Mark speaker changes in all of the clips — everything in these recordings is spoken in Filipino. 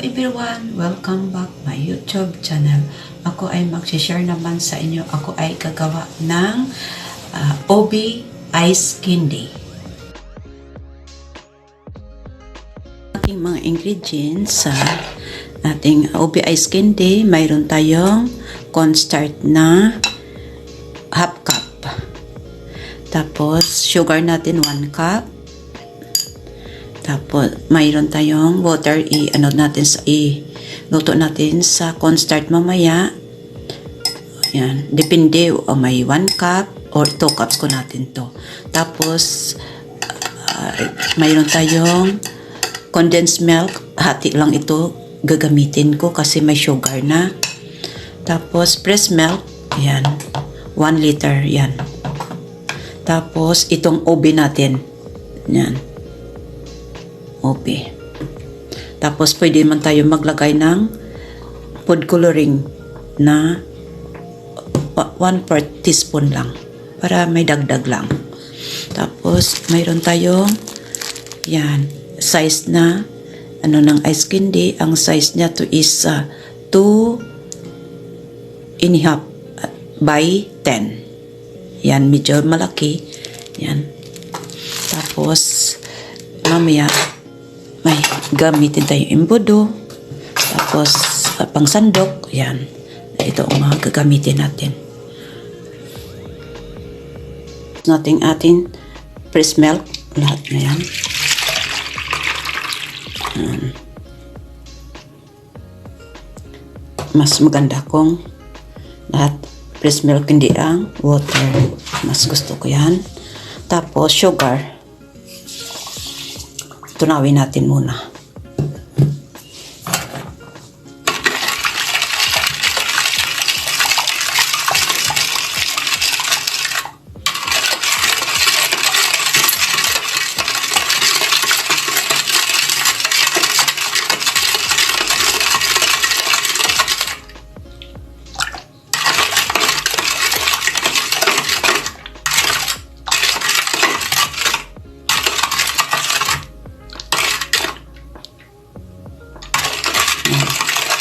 Speaker 1: Everyone, welcome back my YouTube channel. Ako ay mag-share naman sa inyo. Ako ay gagawa ng Obi Ice Candy. Ating mga ingredients sa ating Obi Ice Candy, mayroon tayong cornstarch na half cup. Tapos sugar natin 1 cup. Tapos, mayroon tayong water, luto natin sa cornstarch mamaya. Ayan, depende, may 1 cup or 2 cups ko natin to. Tapos, mayroon tayong condensed milk, hati lang ito, gagamitin ko kasi may sugar na. Tapos, fresh milk, ayan, 1 liter, yan. Tapos, itong ube natin, yan. Okay. Tapos, pwede man tayo maglagay ng food coloring na 1/4 teaspoon lang para may dagdag lang. Tapos, mayroon tayong yan, size na ng ice candy. Ang size niya to is 2.5 by 10. Yan, medyo malaki. Yan. Tapos, mamaya, may gamitin tayo imbudo, tapos pang sandok, yan. Ito ang mga gagamitin natin. Ating fresh milk, lahat na yan. Mas maganda kung lahat fresh milk, hindi ang water. Mas gusto ko yan. Tapos sugar. Tunawin natin muna.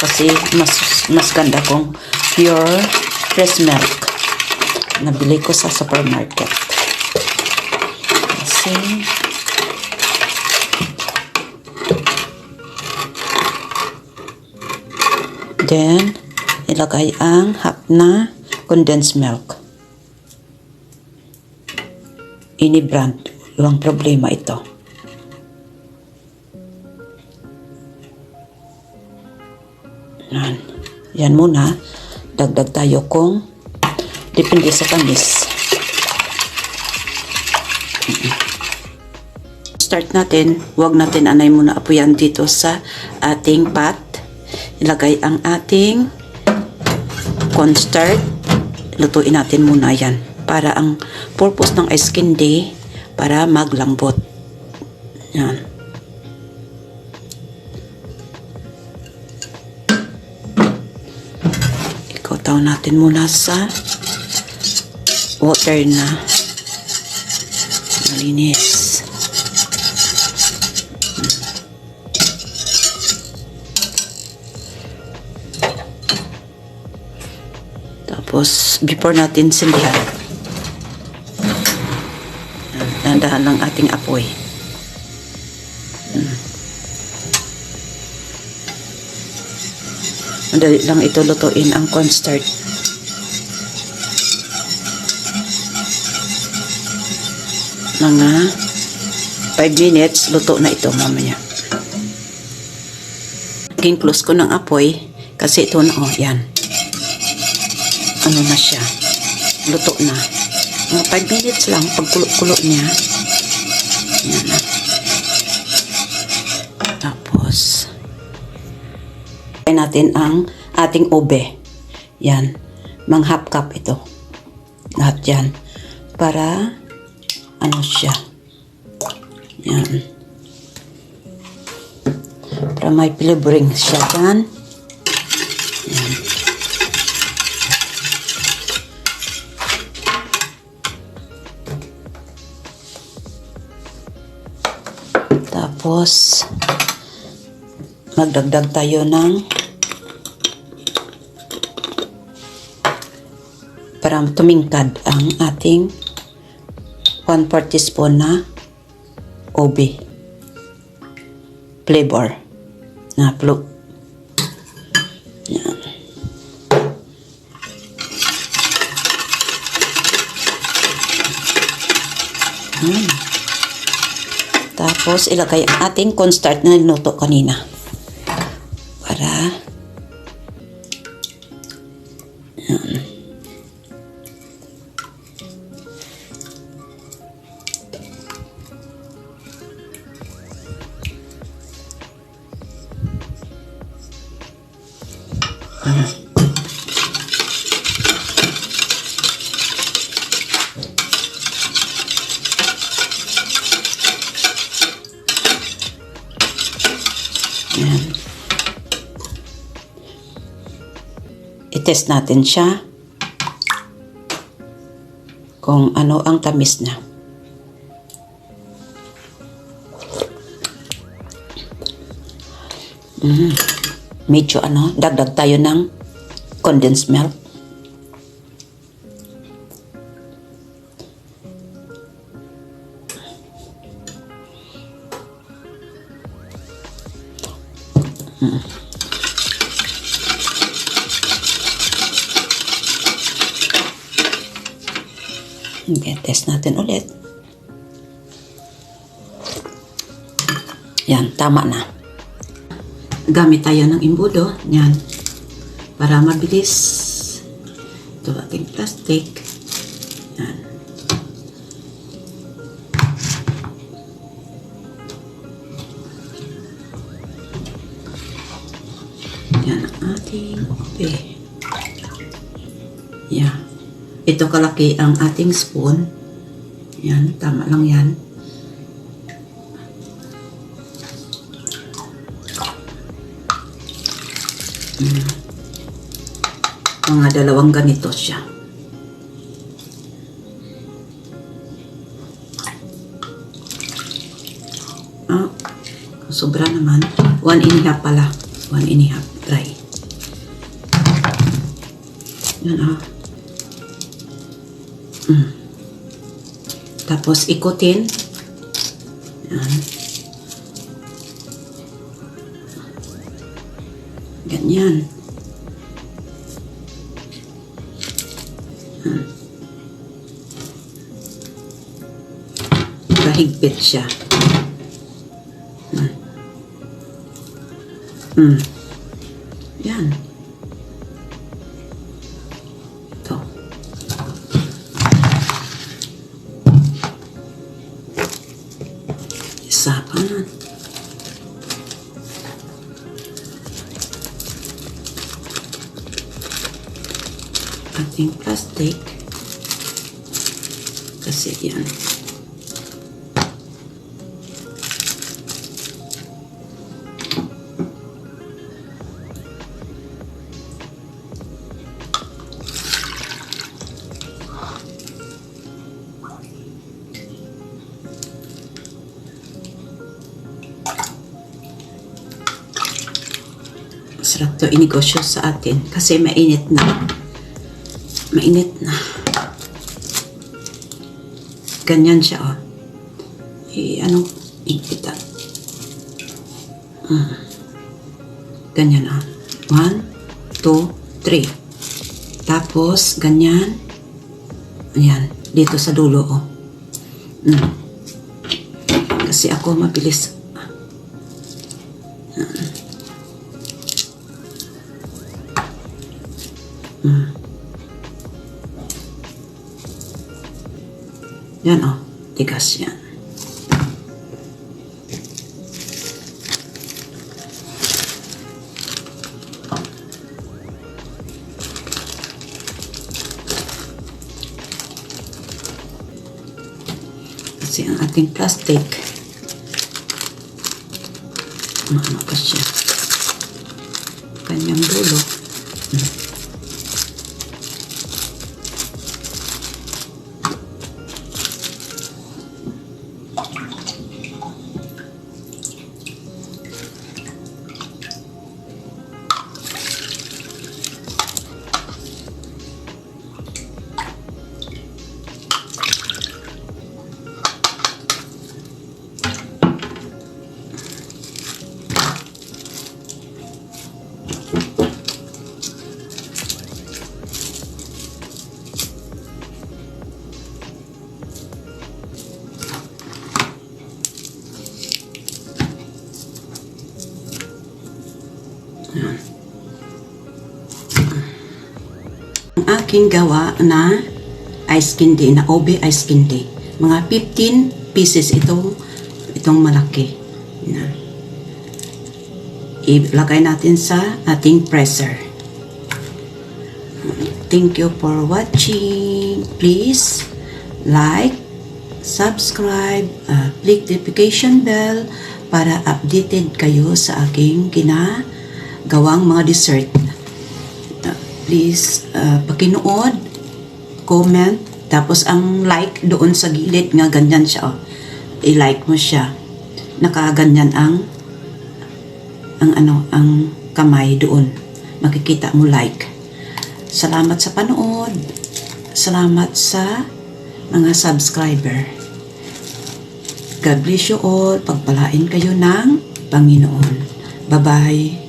Speaker 1: Kasi mas ganda kung pure fresh milk. Nabili ko sa supermarket. Kasi then ilagay ang half na condensed milk. Ini brand, walang problema ito. Yan muna. Dagdag tayo kung depende sa tamis. Start natin. Huwag natin anay muna apoyan dito sa ating pot. Ilagay ang ating cornstarch. Lutuin natin muna yan. Para ang purpose ng ice candy, para maglambot. Yan. Ikaw natin muna sa water na malinis. Tapos, before natin sindihan, dahan lang ating apoy. Madali lang ito lutuin ang cornstarch. Mga 5 minutes, luto na ito mamaya. Close ko ng apoy kasi ito na, yan. Ano na siya? Luto na. Mga 5 minutes lang, pagkulo-kulo niya. Yan na. Tapos, natin ang ating ube. Yan. Mang half cup ito. Lahat yan. Para ano siya. Yan. Para may flavoring siya dyan. Yan. Tapos magdagdag tayo ng para tumingkad ang ating 1/4 teaspoon na OB flavor na plug. Yan. Yan. Tapos ilagay ang ating cornstarch na niluto kanina para yan. Yan. I-test natin siya kung ano ang tamis na. Medyo dagdag tayo ng condensed milk. Okay, test natin ulit. Yan, tama na. Gamit tayo ng imbudo. Yan. Para mabilis. Ito ating plastic. Yan. Yan ang ating ope. Yan. Ito kalaki ang ating spoon. Yan, tama lang yan. Mga 2 ganito siya. Sobra naman. 1.5 pala. 1.5 dry. Yan Tapos ikutin. Yan. Ganyan. Higpit siya. Yan. Ito. Isa pa na. Ating plastic. Kasi yan. Masarap to inegosyo sa atin kasi mainit na. Mainit na. Ganyan siya, oh. Higpitan. Ganyan, oh. 1, 2, 3. Tapos, ganyan. Ayan, dito sa dulo, oh. Kasi ako mabilis. Yan, oh. Tigas yan. Kasi ang ating plastic, ano pa siya? Kanyang dulo. ang aking gawa na ice candy, na OB ice candy. Mga 15 pieces itong malaki. Na. Ilagay natin sa ating presser. Thank you for watching. Please like, subscribe, click the notification bell para updated kayo sa aking ginagawang mga dessert. Please pakinood, comment, tapos ang like doon sa gilid nga ganyan siya. Oh. I-like mo siya. Nakaganyan ang kamay doon. Makikita mo like. Salamat sa panood. Salamat sa mga subscriber. God bless you all. Pagpalain kayo ng Panginoon. Bye-bye.